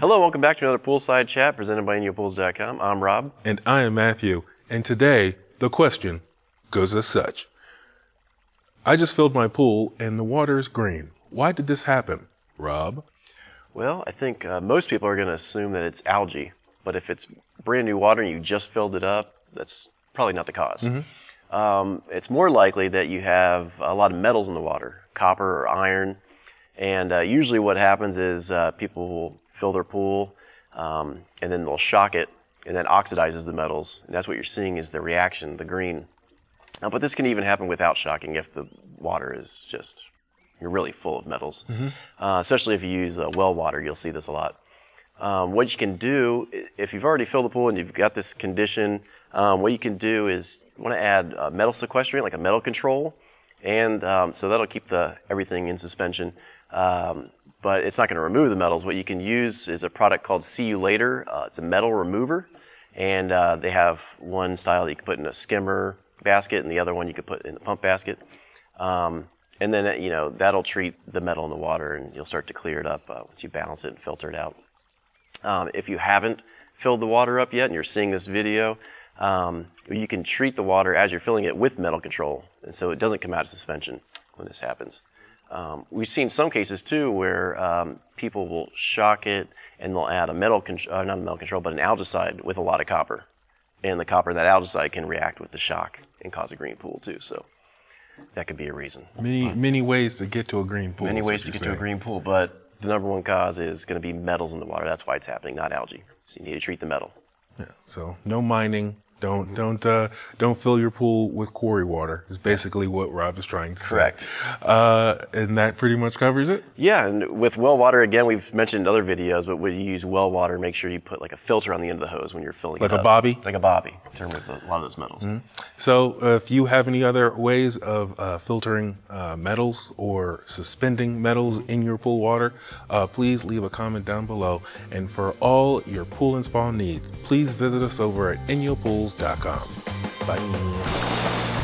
Hello, welcome back to another Poolside Chat presented by InyoPools.com. I'm Rob. And I am Matthew. And today, the question goes as such. I just filled my pool and the water is green. Why did this happen, Rob? Well, I think most people are going to assume that it's algae, but if it's brand new water and you just filled it up, that's probably not the cause. It's more likely that you have a lot of metals in the water, copper or iron, and usually what happens is people will fill their pool and then they'll shock it, and that oxidizes the metals, and that's what you're seeing is the reaction, the green. But this can even happen without shocking if the water is just, you're really full of metals. Especially if you use well water, you'll see this a lot. What you can do, if you've already filled the pool and you've got this condition, what you can do is you want to add metal sequestrant, like a metal control, and so that'll keep everything in suspension. But it's not going to remove the metals. What you can use is a product called See You Later. It's a metal remover, and they have one style that you can put in a skimmer basket, and the other one you could put in the pump basket. And then that'll treat the metal in the water, and you'll start to clear it up once you balance it and filter it out. If you haven't filled the water up yet and you're seeing this video, you can treat the water as you're filling it with metal control, and so it doesn't come out of suspension when this happens. We've seen some cases too where people will shock it and they'll add not a metal control, but an algicide with a lot of copper, and the copper in that algicide can react with the shock and cause a green pool too. So that could be a reason. Many ways to get to a green pool. Many ways to get to a green pool, but the number one cause is going to be metals in the water. That's why it's happening, not algae. So you need to treat the metal. Yeah. So no mining. Don't fill your pool with quarry water. Is basically what Rob is trying to say. Correct. And that pretty much covers it. Yeah, and with well water, again, we've mentioned in other videos, but when you use well water, make sure you put like a filter on the end of the hose when you're filling it up. Like a bobby? Like a bobby, to remove a lot of those metals. So if you have any other ways of filtering metals or suspending metals in your pool water, please leave a comment down below. And for all your pool and spa needs, please visit us over at InyoPools.com. Bye.